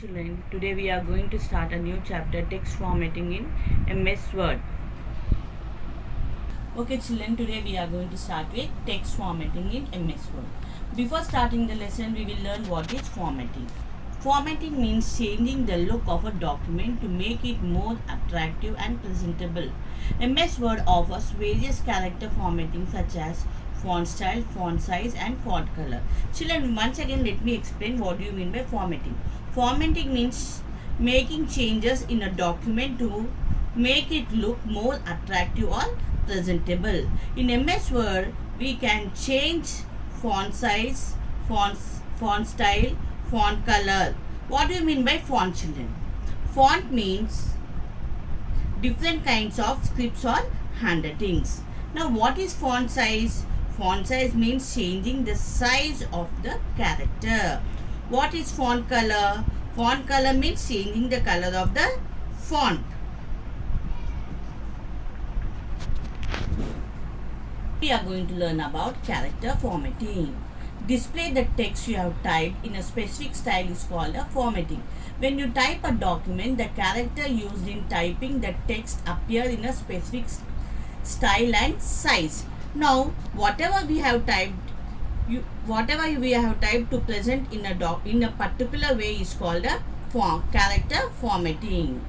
Children, today we are going to start a new chapter, text formatting in MS Word. Okay children, today we are going to start with text formatting in MS Word. Before starting the lesson, we will learn what is formatting. Formatting means changing the look of a document to make it more attractive and presentable. MS Word offers various character formatting such as font style, font size and font color. Children, once again let me explain what do you mean by formatting. Formatting means making changes in a document to make it look more attractive or presentable. In MS Word, we can change font size, font style, font color. What do you mean by font, children? Font means different kinds of scripts or handwritings. Now, what is font size? Font size means changing the size of the character. What is font color? Font color means changing the color of the font. We are going to learn about character formatting. Display the text you have typed in a specific style is called a formatting. When you type a document, the character used in typing the text appear in a specific style and size. Now, whatever we have typed to present in a particular way is called a character formatting.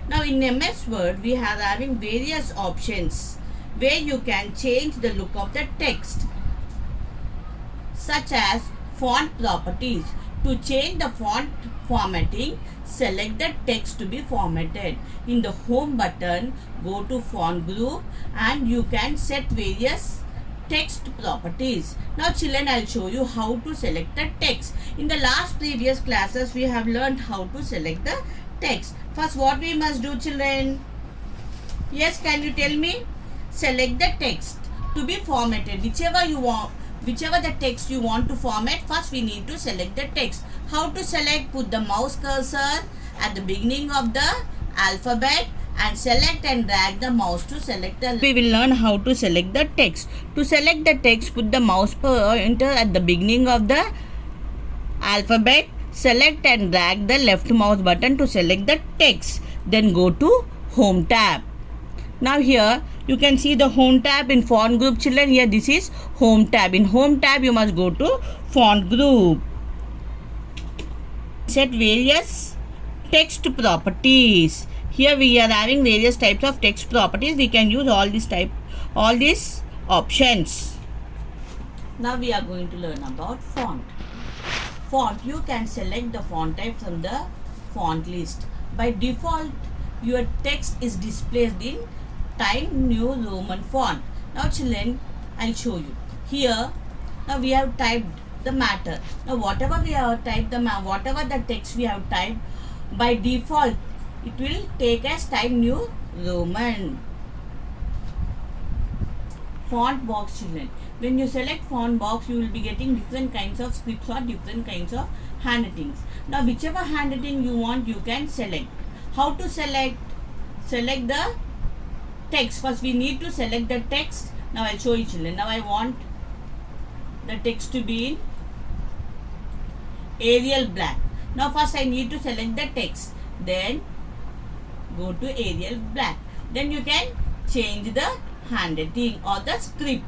Now, in MS Word, we are having various options where you can change the look of the text, such as font properties. To change the font formatting, select the text to be formatted. In the home button, go to font group and you can set various text properties. Now children, I'll show you how to select the text. In the last previous classes, we have learned how to select the text. First, what we must do, children? Yes, can you tell me? Select the text to be formatted. Whichever the text you want to format, first we need to select the text. How to select? Put the mouse cursor at the beginning of the alphabet and select and drag the mouse to select the. We will learn how to select the text. To select the text, put the mouse pointer at the beginning of the alphabet. Select and drag the left mouse button to select the text. Then go to Home tab. Now here you can see the Home tab in font group, children. Here this is Home tab. In Home tab you must go to font group. Set various text properties. Here we are having various types of text properties. We can use all these options. Now we are going to learn about font. Font, you can select the font type from the font list. By default, your text is displayed in Times New Roman font. Now children, I'll show you. Here, now we have typed the matter. Now whatever we have typed, whatever the text we have typed, by default, it will take as Times New Roman. Font box, children. When you select font box, you will be getting different kinds of scripts or different kinds of handwritings. Now whichever handwriting you want, you can select. How to select? Select the text. First we need to select the text. Now I'll show you, children. Now I want the text to be in Arial black. Now first I need to select the text. Then go to Arial black. Then you can change the handwriting or the script.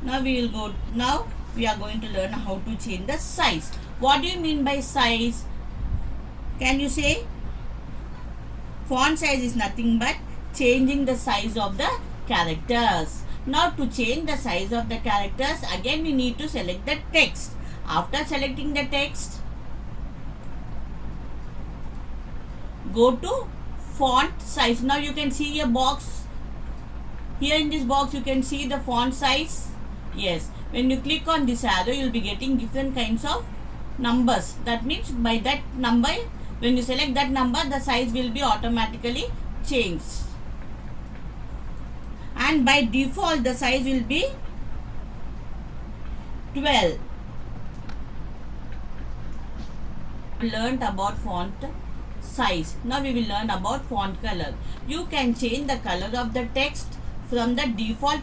Now we are going to learn how to change the size. What do you mean by size? Can you say? Font size is nothing but changing the size of the characters. Now to change the size of the characters, again we need to select the text. After selecting the text, go to font size. Now you can see a box. Here in this box you can see the font size. Yes, when you click on this arrow, you will be getting different kinds of numbers. That means by that number, when you select that number, the size will be automatically changed. And by default, the size will be 12. We learned about font size. Now we will learn about font color. You can change the color of the text from the default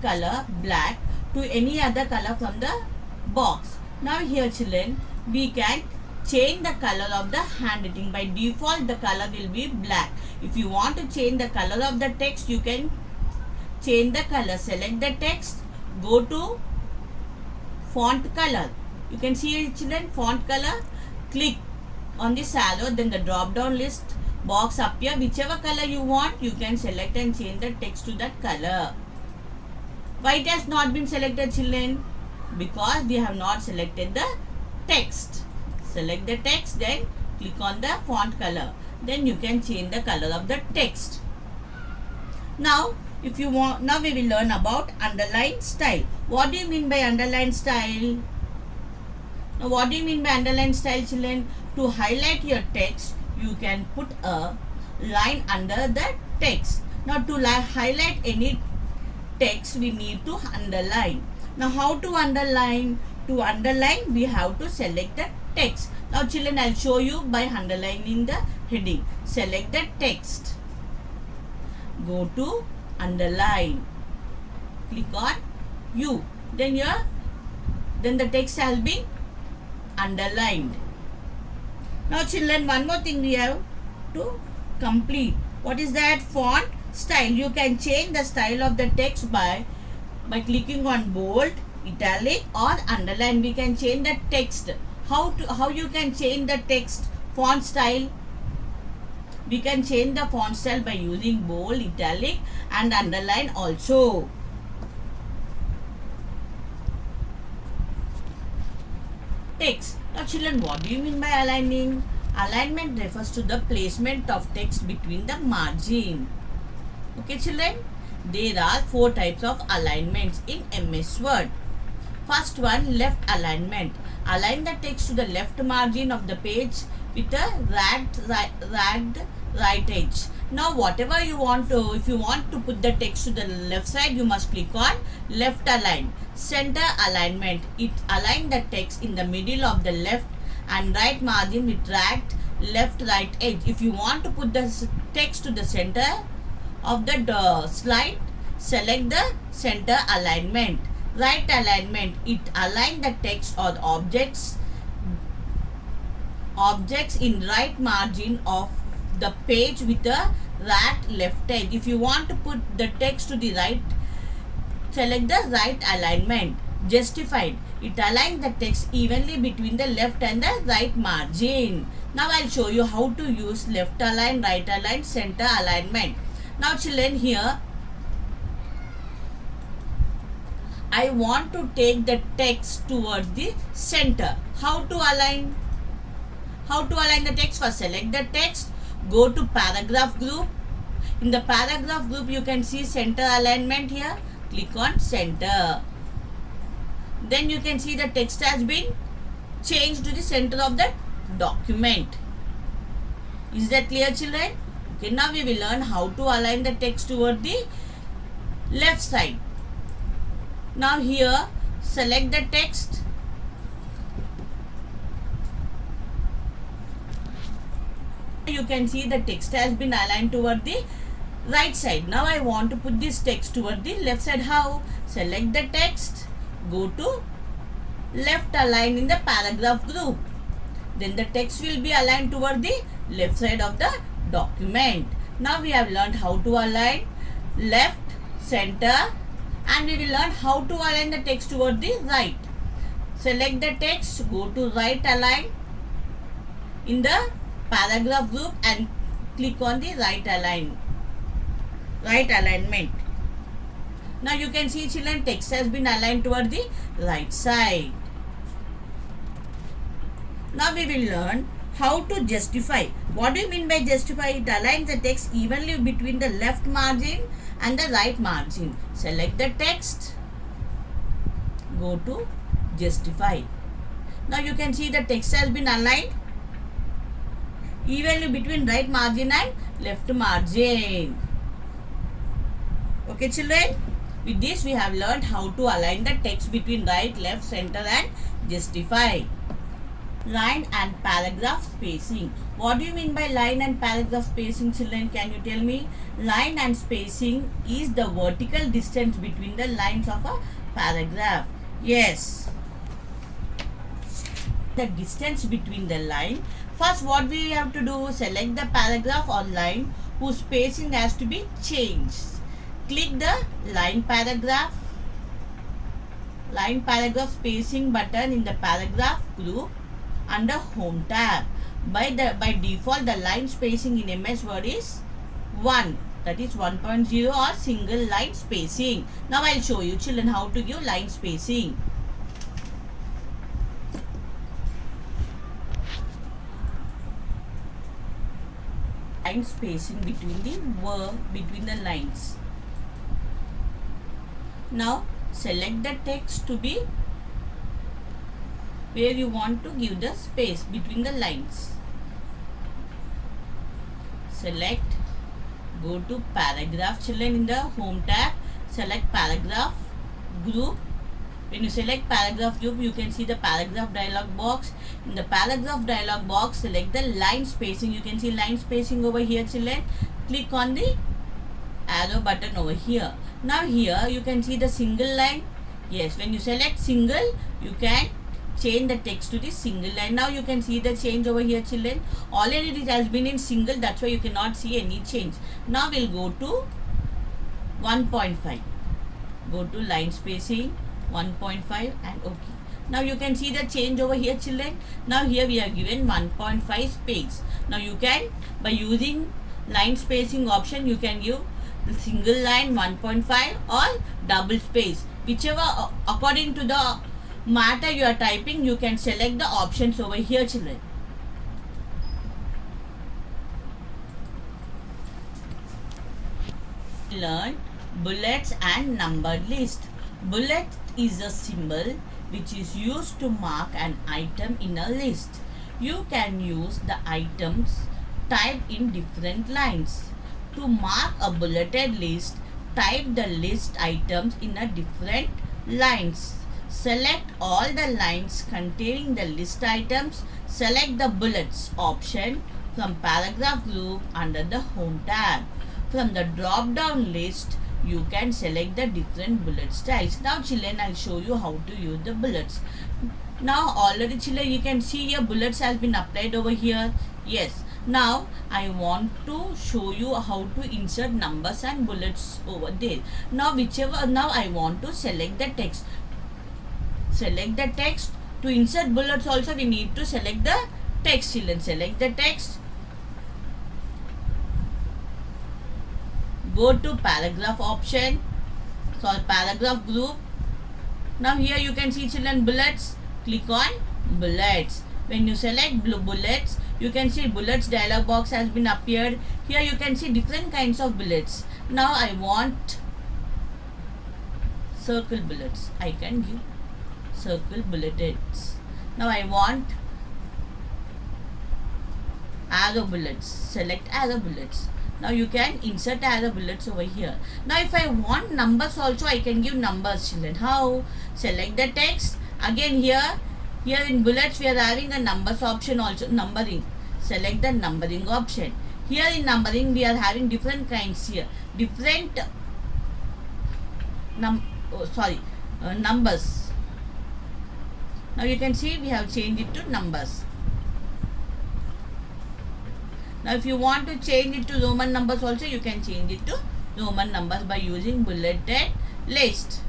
color black to any other color from the box. Now here children, we can change the color of the handwriting. By default the color will be black. If you want to change the color of the text, you can change the color. Select the text, go to font color. You can see here children, font color. Click on this arrow, then the drop down list box appear. Whichever color you want, you can select and change the text to that color. Why it has not been selected children? Because we have not selected the text. Select the text, then click on the font color. Then you can change the color of the text. Now if you want, now we will learn about underline style. What do you mean by underline style? Now what do you mean by underline style children? To highlight your text, you can put a line under the text. Now to highlight any text, we need to underline. Now how to underline? To underline, we have to select the text. Now children, I'll show you by underlining the heading. Select the text. Go to underline. Click on U. Then the text has been underlined. Now children, one more thing we have to complete. What is that? Font style. You can change the style of the text by clicking on bold, italic or underline. We can change the text. How you can change the text font style? We can change the font style by using bold, italic and underline also. Text. Now children, what do you mean by aligning? Alignment refers to the placement of text between the margin. Okay children, there are 4 types of alignments in MS Word. First one, left alignment. Align the text to the left margin of the page with a ragged right edge. Now whatever you want to, if you want to put the text to the left side, you must click on left align. Center alignment. It align the text in the middle of the left and right margin with ragged left right edge. If you want to put the text to the center of the slide, select the center alignment. Right alignment. It align the text or the objects in right margin of the page with a ragged left edge. If you want to put the text to the right, select the right alignment. Justified. It aligns the text evenly between the left and the right margin. Now I'll show you how to use left align, right align, center alignment. Now children, here I want to take the text towards the center. How to align? How to align the text? First select the text, go to paragraph group. In the paragraph group you can see center alignment here. Click on center. Then you can see the text has been changed to the center of the document. Is that clear children? Okay, now we will learn how to align the text toward the left side. Now here select the text. You can see the text has been aligned toward the right side. Now I want to put this text toward the left side. How? Select the text, go to left align in the paragraph group. Then the text will be aligned toward the left side of the document. Now we have learned how to align left, center, and we will learn how to align the text toward the right. Select the text, go to right align in the paragraph group and click on the right alignment. Now you can see children, text has been aligned toward the right side. Now we will learn how to justify. What do you mean by justify? It aligns the text evenly between the left margin and the right margin. Select the text, go to justify. Now you can see the text has been aligned evenly between right margin and left margin. Okay children, with this we have learned how to align the text between right, left, center and justify. Line and paragraph spacing. What do you mean by line and paragraph spacing children? Can you tell me? Line and spacing is the vertical distance between the lines of a paragraph. Yes. the distance between the line. First, what we have to do, select the paragraph or line whose spacing has to be changed. Click the line paragraph spacing button in the paragraph group under home tab. By default, the line spacing in MS Word is 1, that is 1.0 or single line spacing. Now I'll show you children how to give line spacing. Line spacing between the lines. Now select the text to be where you want to give the space between the lines. Select, go to paragraph children in the home tab, select paragraph group. When you select paragraph group, you can see the paragraph dialog box. In the paragraph dialog box, select the line spacing. You can see line spacing over here children. Click on the arrow button over here. Now here you can see the single line. Yes, when you select single, you can change the text to the single line. Now you can see the change over here children. Already it has been in single, that's why you cannot see any change. Now we'll go to 1.5. Go to line spacing 1.5 and OK. Now you can see the change over here children. Now here we have given 1.5 space. Now you can, by using line spacing option, you can give the single line 1.5 or double space. Whichever according to the matter you are typing, you can select the options over here children. Learn bullets and numbered list. Bullet is a symbol which is used to mark an item in a list. You can use the items typed in different lines. To mark a bulleted list, type the list items in a different lines. Select all the lines containing the list items. Select the bullets option from paragraph group under the home tab. From the drop down list, you can select the different bullet styles. Now children, I'll show you how to use the bullets. Now already children, you can see here bullets has been applied over here. Yes. Now I want to show you how to insert numbers and bullets over there. Now I want to select the text. Select the text. To insert bullets also we need to select the text children. Select the text. Go to paragraph option. So paragraph group. Now here you can see children bullets. Click on bullets. When you select bullets, you can see bullets dialog box has been appeared. Here you can see different kinds of bullets. Now I want circle bullets. I can give circle bulleteds. Now I want arrow bullets. Select arrow bullets. Now you can insert arrow bullets over here. Now if I want numbers also, I can give numbers children. How? Select the text. Again here in bullets we are having a numbers option also, numbering. Select the numbering option. Here in numbering we are having different kinds here. Different numbers. Now you can see we have changed it to numbers. Now if you want to change it to Roman numbers also, you can change it to Roman numbers by using bulleted list.